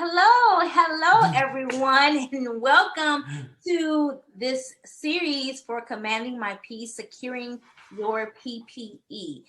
Hello, everyone, and welcome to this series for Commanding My Peace, Securing Your PPE.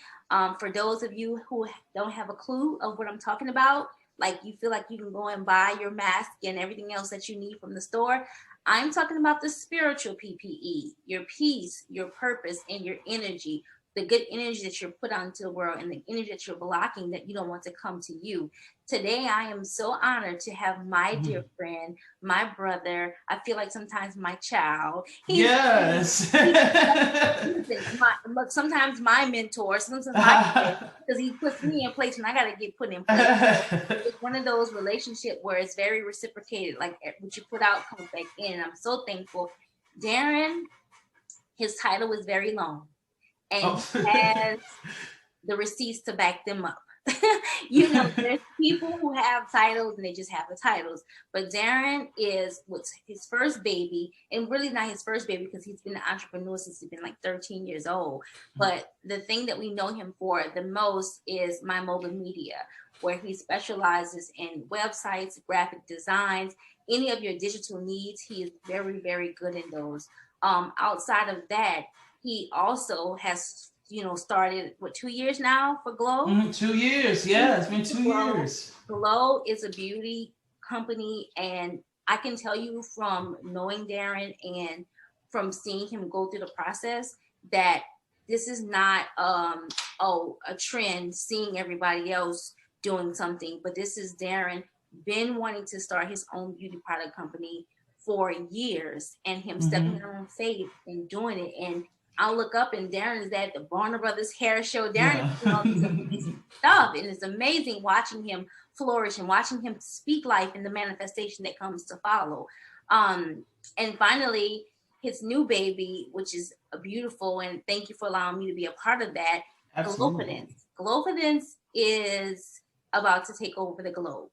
For those of you who don't have a clue of what I'm talking about, like you feel like you can go and buy your mask and everything else that you need from the store, I'm talking about the spiritual PPE, your peace, your purpose, and your energy. The good energy that you're put onto the world and the energy that you're blocking that you don't want to come to you. Today, I am so honored to have my dear friend, my brother. I feel like sometimes my child. Yes. Sometimes my mentor, sometimes my because he puts me in place and I got to get put in place. It's one of those relationships where it's very reciprocated. Like what you put out comes back in. I'm so thankful. Darrin, his title is very long, and he has the receipts to back them up. There's people who have titles and they just have the titles. But Darrin is what's his first baby, and really not his first baby because he's been an entrepreneur since he's been like 13 years old. But the thing that we know him for the most is My Mobile Media, where he specializes in websites, graphic designs, any of your digital needs. He is very, very good in those. Outside of that, he also has started 2 years now for Glow. 2 years, yeah, it's been 2 years. Glow is a beauty company, and I can tell you from knowing Darrin and from seeing him go through the process that this is not a trend seeing everybody else doing something, but this is Darrin been wanting to start his own beauty product company for years and him stepping out on faith and doing it. And I'll look up and Darrin is at the Warner Brothers hair show. Darrin is doing all this amazing stuff, and it's amazing watching him flourish and watching him speak life and the manifestation that comes to follow. And finally, his new baby, which is beautiful, and thank you for allowing me to be a part of that. Absolutely. Glowfidence is about to take over the globe.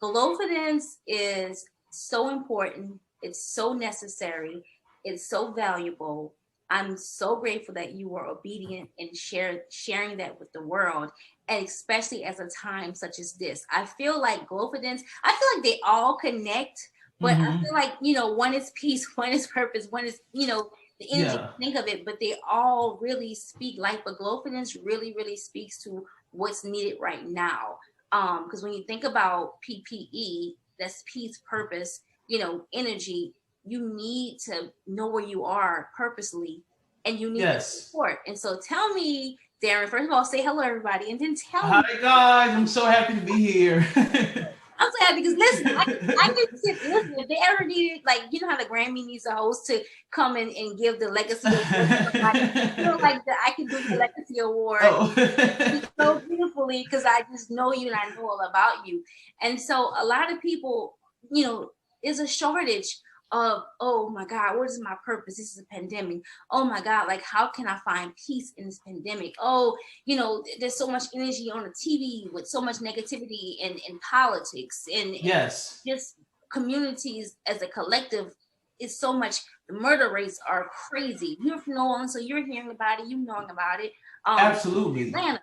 Glowfidence is so important. It's so necessary. It's so valuable. I'm so grateful that you were obedient and sharing that with the world, and especially as a time such as this. I feel like Glowfidence, I feel like they all connect, but I feel like, one is peace, one is purpose, one is, the energy, think of it, but they all really speak life. But Glowfidence really, really speaks to what's needed right now. Because when you think about PPE, that's peace, purpose, energy, you need to know where you are purposely, and you need the support. And so tell me, Darrin, first of all, say hello, everybody, and then tell Hi me. guys, I'm so happy to be here. I'm so happy because listen, I can listen, if they ever needed, like, how the Grammy needs a host to come in and give the legacy award, I feel like that I can do the legacy award so beautifully because I just know you and I know all about you. And so a lot of people, is a shortage of, oh my God, what is my purpose? This is a pandemic. Oh my God, like how can I find peace in this pandemic? Oh, there's so much energy on the TV with so much negativity in politics and just communities as a collective is so much. The murder rates are crazy. You're from New Orleans, so you're hearing about it, knowing about it. Absolutely. Atlanta.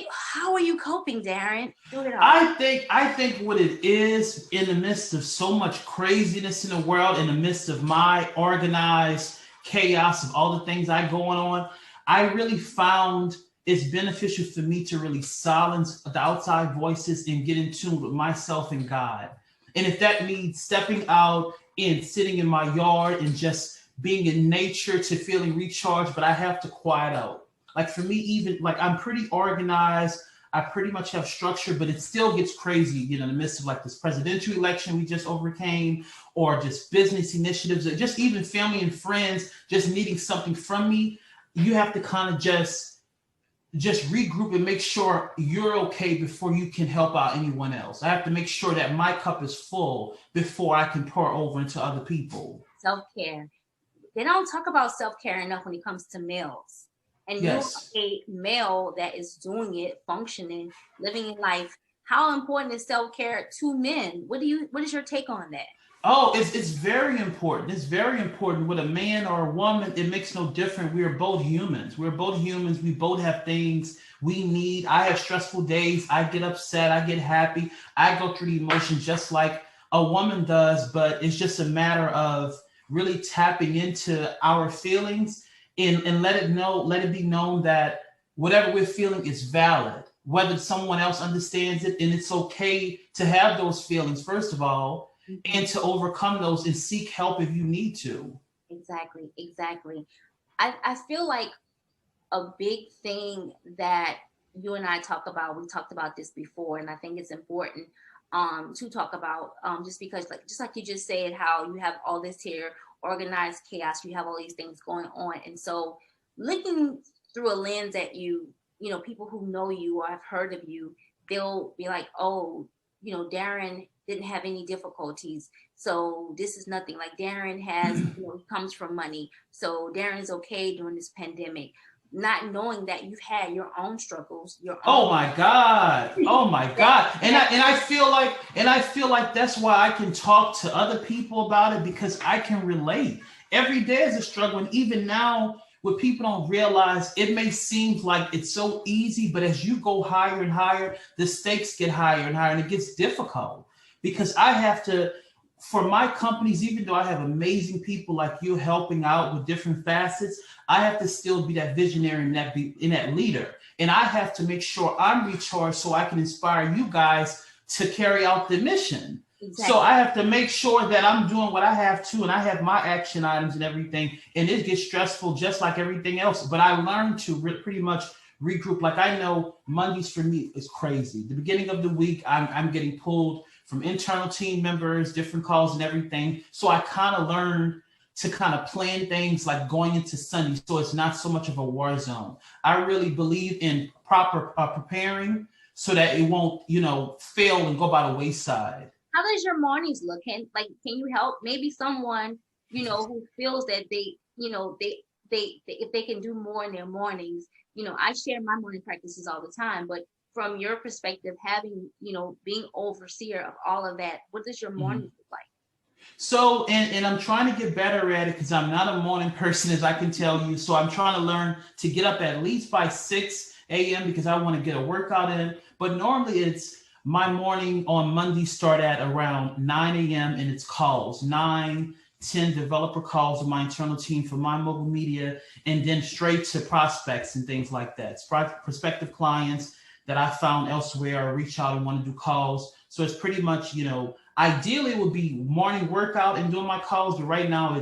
How are you coping, Darrin? Do it all. I think what it is, in the midst of so much craziness in the world, in the midst of my organized chaos of all the things I going on, I really found it's beneficial for me to really silence the outside voices and get in tune with myself and God. And if that means stepping out and sitting in my yard and just being in nature to feeling recharged, but I have to quiet out. Like for me, even like I'm pretty organized. I pretty much have structure, but it still gets crazy, in the midst of like this presidential election we just overcame, or just business initiatives, or just even family and friends just needing something from me. You have to kind of just regroup and make sure you're okay before you can help out anyone else. I have to make sure that my cup is full before I can pour over into other people. Self-care. They don't talk about self-care enough when it comes to males. And you're a male that is doing it, functioning, living in life. How important is self-care to men? What is your take on that? Oh, it's very important. It's very important. With a man or a woman, it makes no difference. We are both humans. We're both humans. We both have things we need. I have stressful days. I get upset. I get happy. I go through the emotions just like a woman does, but it's just a matter of really tapping into our feelings and let it be known that whatever we're feeling is valid, whether someone else understands it, and it's okay to have those feelings, first of all, and to overcome those and seek help if you need to. Exactly, exactly. I feel like a big thing that you and I talk about, we talked about this before, and I think it's important to talk about, just because, like, just like you just said, how you have all this here organized chaos, you have all these things going on, and so looking through a lens at you, people who know you or have heard of you, they'll be like, oh, Darrin didn't have any difficulties, so this is nothing. Like, Darrin has, he comes from money, so Darrin's okay during this pandemic, not knowing that you've had your own struggles, your Oh own my God. Oh my God. And I feel like that's why I can talk to other people about it, because I can relate. Every day is a struggle. And even now, what people don't realize, it may seem like it's so easy, but as you go higher and higher, the stakes get higher and higher, and it gets difficult because I have to, for my companies, even though I have amazing people like you helping out with different facets, I have to still be that visionary and that leader. And I have to make sure I'm recharged so I can inspire you guys to carry out the mission. Exactly. So I have to make sure that I'm doing what I have to, and I have my action items and everything. And it gets stressful just like everything else. But I learned to pretty much regroup. Like, I know Mondays for me is crazy. The beginning of the week, I'm getting pulled from internal team members, different calls and everything. So I kind of learned to kind of plan things like going into Sunday, so it's not so much of a war zone. I really believe in proper preparing so that it won't, fail and go by the wayside. How does your mornings look? Can you help maybe someone, who feels that they if they can do more in their mornings? I share my morning practices all the time, but from your perspective, having, being overseer of all of that, what does your morning look like? So, and I'm trying to get better at it because I'm not a morning person, as I can tell you. So I'm trying to learn to get up at least by 6 a.m. because I want to get a workout in. But normally it's my morning on Monday start at around 9 a.m. and it's calls, 9, 10 developer calls with my internal team for my mobile media, and then straight to prospects and things like that. Prospective clients that I found elsewhere or reach out and want to do calls. So it's pretty much, ideally it would be morning workout and doing my calls, but right now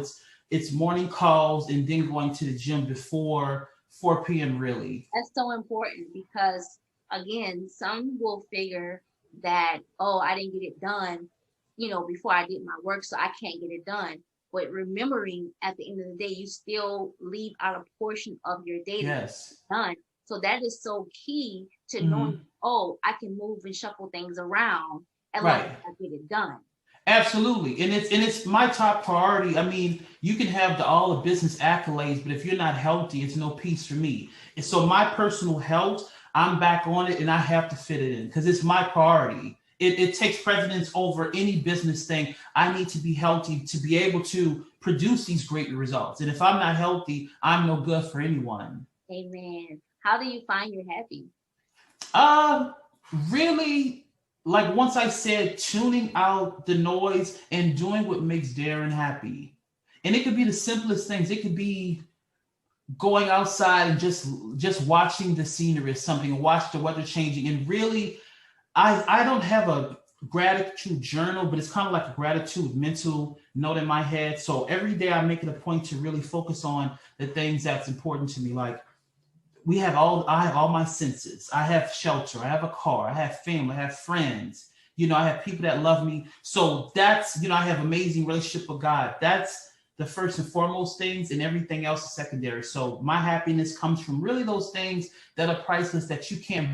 it's morning calls and then going to the gym before 4 p.m. really. That's so important because, again, some will figure that, oh, I didn't get it done, before I did my work, so I can't get it done. But remembering at the end of the day, you still leave out a portion of your day yes. done. So that is so key to knowing, oh, I can move and shuffle things around and right. I get it done. Absolutely. And it's my top priority. I mean, you can have all the business accolades, but if you're not healthy, it's no peace for me. And so my personal health, I'm back on it and I have to fit it in because it's my priority. It takes precedence over any business thing. I need to be healthy to be able to produce these great results. And if I'm not healthy, I'm no good for anyone. Amen. How do you find you're happy? Really, like once I said, tuning out the noise and doing what makes Darrin happy. And it could be the simplest things. It could be going outside and just watching the scenery or something, and watch the weather changing. And really, I don't have a gratitude journal, but it's kind of like a gratitude mental note in my head. So every day I make it a point to really focus on the things that's important to me. Like, I have all my senses. I have shelter. I have a car. I have family. I have friends. I have people that love me. So that's, I have amazing relationship with God. That's the first and foremost things, and everything else is secondary. So my happiness comes from really those things that are priceless that you can't.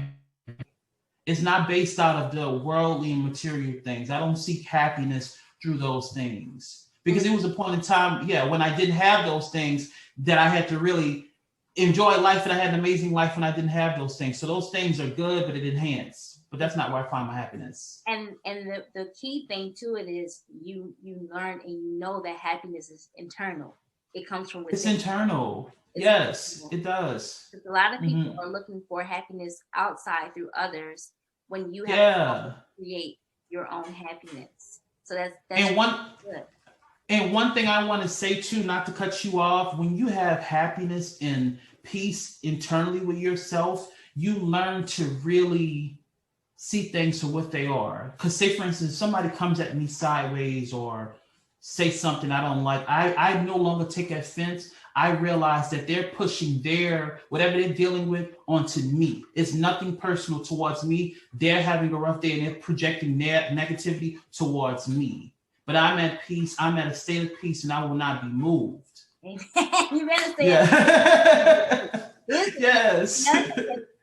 It's not based out of the worldly and material things. I don't seek happiness through those things because it was a point in time, when I didn't have those things that I had to really enjoy life, and I had an amazing life when I didn't have those things. So those things are good, but it enhance. but that's not where I find my happiness. And the key thing to it is you learn and you know that happiness is internal. It comes from within. It's internal. It's Yes, internal. it does. Because a lot of people Mm-hmm. are looking for happiness outside through others when you have Yeah. to create your own happiness. So that's And one good. and one thing I want to say too, not to cut you off, when you have happiness and peace internally with yourself, you learn to really see things for what they are. Because say for instance, somebody comes at me sideways or say something I don't like, I no longer take offense. I realize that they're pushing their whatever they're dealing with onto me. It's nothing personal towards me. They're having a rough day and they're projecting their negativity towards me. But I'm at peace. I'm at a state of peace, and I will not be moved. You better say Yeah. it. Yes.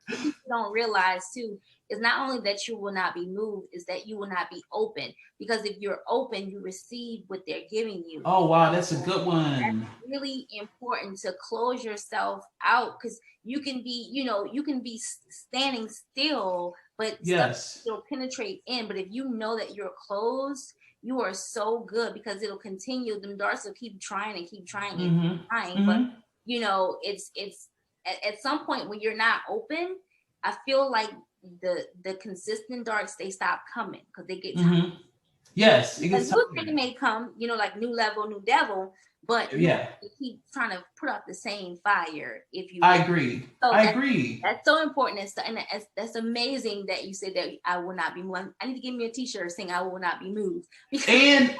People don't realize too is not only that you will not be moved, is that you will not be open. Because if you're open, you receive what they're giving you. Oh wow, that's a good one. That's really important to close yourself out, because you can be, you can be standing still, but Yes. stuff will penetrate in. But if you know that you're closed, you are so good, because it'll continue. Them darts will keep trying and keep trying and keep trying. Mm-hmm. But it's at some point when you're not open, I feel like the consistent darts, they stop coming because they get tired. Yes, A new thing may come, like new level, new devil, but you keep trying to put out the same fire. If you, I agree. so I agree. That's so important, and that's amazing that you said that I will not be moved. I need to give me a T-shirt saying I will not be moved. And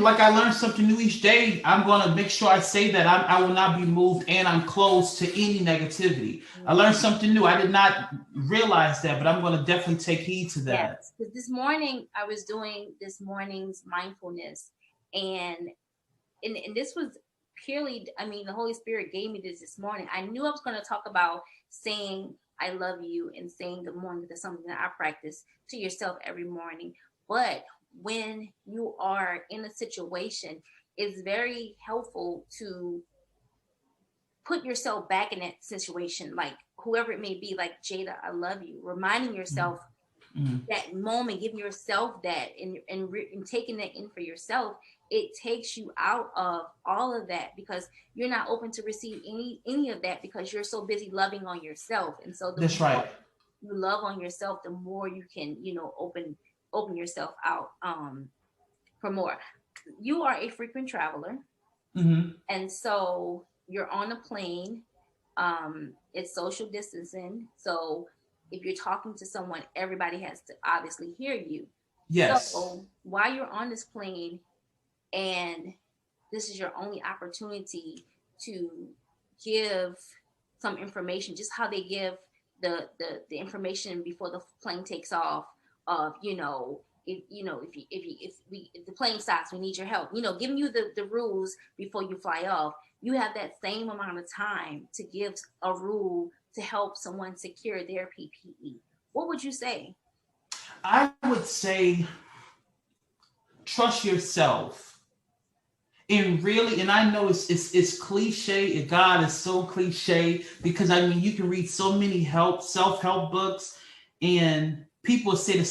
like I learned something new each day. I'm gonna make sure I say that I will not be moved, and I'm closed to any negativity. I learned something new. I did not realize that, but I'm gonna definitely take heed to that. Yes, because this morning I was doing this morning's mindfulness, and this was purely, the Holy Spirit gave me this morning. I knew I was going to talk about saying I love you and saying good morning, because that's something that I practice to yourself every morning. But when you are in a situation, it's very helpful to put yourself back in that situation, like whoever it may be, like Jada, I love you, reminding yourself that moment, giving yourself that, and taking that in for yourself. It takes you out of all of that, because you're not open to receive any of that, because you're so busy loving on yourself. And so that's right. You love on yourself, the more you can, open yourself out for more. You are a frequent traveler, and so you're on a plane. It's social distancing, so if you're talking to someone, everybody has to obviously hear you. Yes. So while you're on this plane, and this is your only opportunity to give some information, just how they give the information before the plane takes off, of if the plane stops, we need your help, giving you the rules before you fly off. You have that same amount of time to give a rule to help someone secure their PPE. What would you say? I would say trust yourself. And really, and I know it's cliche. God is so cliche, because you can read so many self-help books, and people say the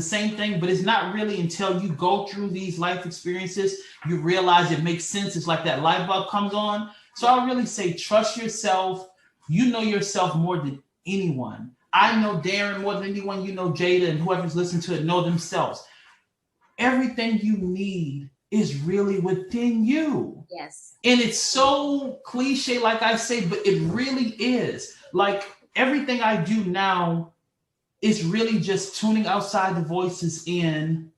same thing, but it's not really until you go through these life experiences you realize it makes sense. It's like that light bulb comes on. So I really say trust yourself. You know yourself more than anyone. I know Darrin more than anyone. Jada and whoever's listening to it know themselves. Everything you need is really within you. Yes. And it's so cliche, like I say, but it really is. Like everything I do now is really just tuning outside the voices in,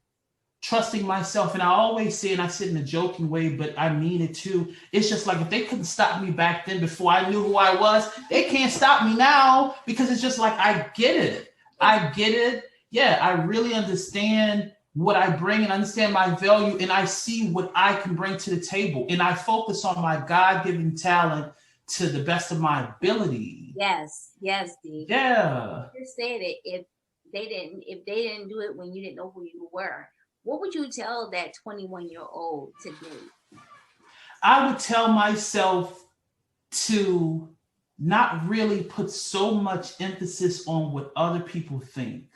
trusting myself. And I always say, and I say it in a joking way, but I mean it too. It's just like, if they couldn't stop me back then before I knew who I was, they can't stop me now, because it's just like, I get it. I get it. Yeah, I really understand what I bring and understand my value, and I see what I can bring to the table, and I focus on my God-given talent to the best of my ability. Yes, D. Yeah. You said it. If they didn't do it when you didn't know who you were, what would you tell that 21-year-old today? I would tell myself to not really put so much emphasis on what other people think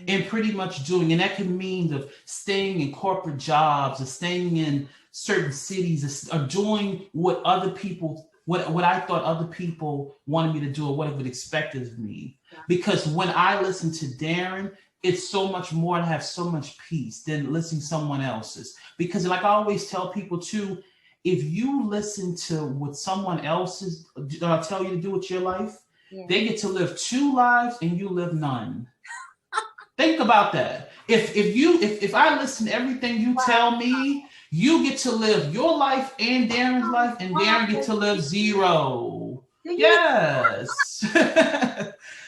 and pretty much doing, and that can mean of staying in corporate jobs or staying in certain cities or doing what other people, what I thought other people wanted me to do or what it would expect of me. Yeah. Because when I listen to Darrin, it's so much more to have so much peace than listening to someone else's. Because like I always tell people too, if you listen to what someone else's tell you to do with your life, Yeah. they get to live 2 lives and you live none. Think about that. If I listen to everything you tell me, you get to live your life and Darrin's life, and Darrin get to live 0. Yes.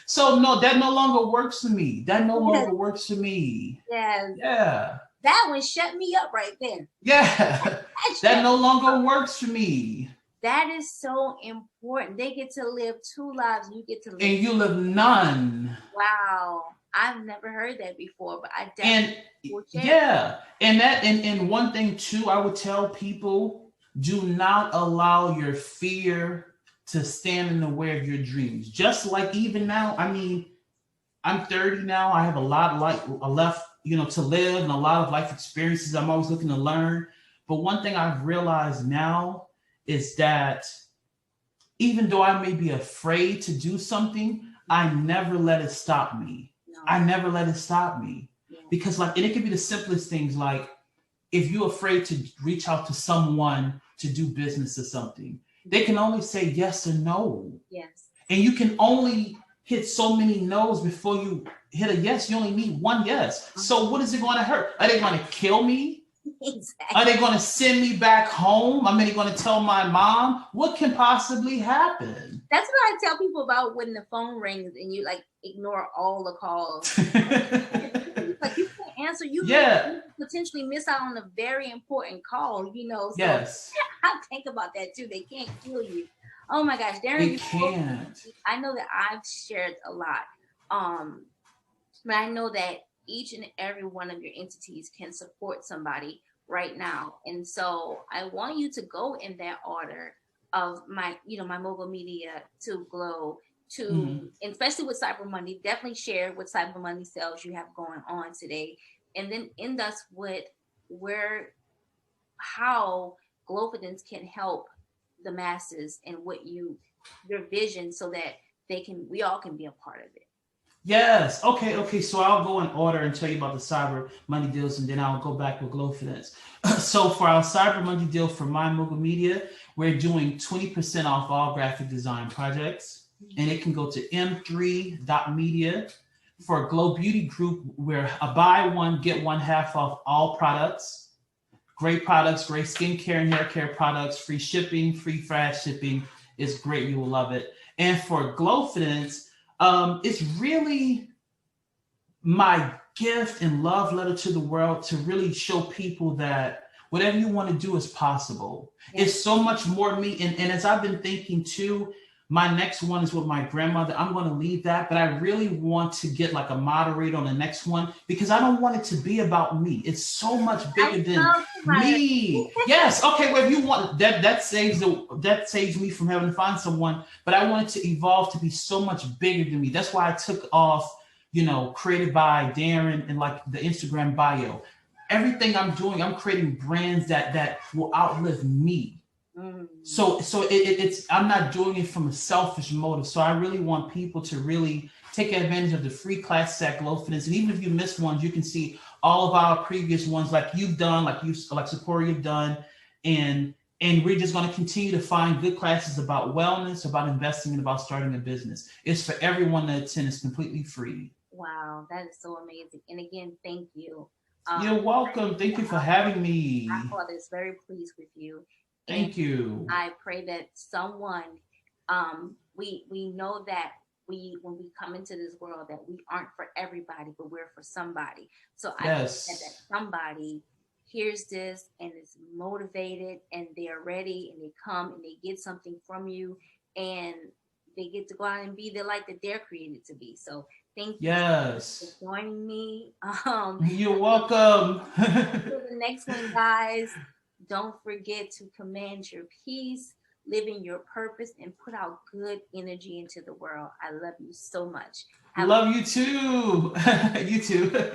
So no, that no longer works for me. That no longer works for me. Yes. Yeah. That one shut me up right there. Yeah. That no longer works for me. That is so important. They get to live 2 lives, and you get to live. And you live none. Wow. I've never heard that before, but I definitely will share. Yeah. And one thing too, I would tell people, do not allow your fear to stand in the way of your dreams. Just like even now, I mean, I'm 30 now. I have a lot left, to live and a lot of life experiences. I'm always looking to learn. But one thing I've realized now is that even though I may be afraid to do something, I never let it stop me. No. I never let it stop me. Yeah. Because and it could be the simplest things, like if you're afraid to reach out to someone to do business or something, they can only say yes or no. Yes. And you can only hit so many no's before you hit a yes. You only need one yes. So what is it going to hurt? Are they going to kill me? Exactly. Are they going to send me back home? Are they going to tell my mom? What can possibly happen? That's what I tell people about when the phone rings and you ignore all the calls. You can't answer. You can potentially miss out on a very important call. So yes. I think about that too. They can't kill you. Oh my gosh, Darrin, they can't. I know that I've shared a lot, but I know that each and every one of your entities can support somebody right now. And so I want you to go in that order of my mogul media to Glow to, and especially with Cyber Monday, definitely share what Cyber Monday sales you have going on today. And then end us with how Glowfidence can help the masses and your vision so that we all can be a part of it. Yes. Okay. So I'll go in order and tell you about the Cyber Monday deals, and then I'll go back with Glowfidence. So for our Cyber Monday deal for My Mogul Media, we're doing 20% off all graphic design projects, and it can go to m3.media. For Glow Beauty Group, we're a buy one, get one half off all products. Great products, great skincare and hair care products, free shipping, free fast shipping. It's great. You will love it. And for Glowfidence, it's really my gift and love letter to the world to really show people that whatever you want to do is possible. Yes. It's so much more me. And as I've been thinking too, my next one is with my grandmother. I'm going to leave that, but I really want to get a moderator on the next one because I don't want it to be about me. It's so much bigger than me. Yes. Okay. Well, if you want that saves me from having to find someone, but I want it to evolve to be so much bigger than me. That's why I took off, created by Darrin and the Instagram bio. Everything I'm doing, I'm creating brands that will outlive me. So it's I'm not doing it from a selfish motive. So I really want people to really take advantage of the free classes at Glowfidence. And even if you missed ones, you can see all of our previous ones like you've done, like Sephora you've done. And we're just going to continue to find good classes about wellness, about investing, and about starting a business. It's for everyone to attend. It's completely free. Wow, that is so amazing. And again, thank you. You're welcome. Thank you for having me. My father is very pleased with you. Thank you. I pray that someone, we know that when we come into this world that we aren't for everybody, but we're for somebody. So I pray that somebody hears this and is motivated and they're ready and they come and they get something from you and they get to go out and be the light that they're created to be. So thank you for joining me. You're welcome. For the next one, guys. Don't forget to command your peace. living your purpose, and put out good energy into the world. I love you so much. Love you too. You too.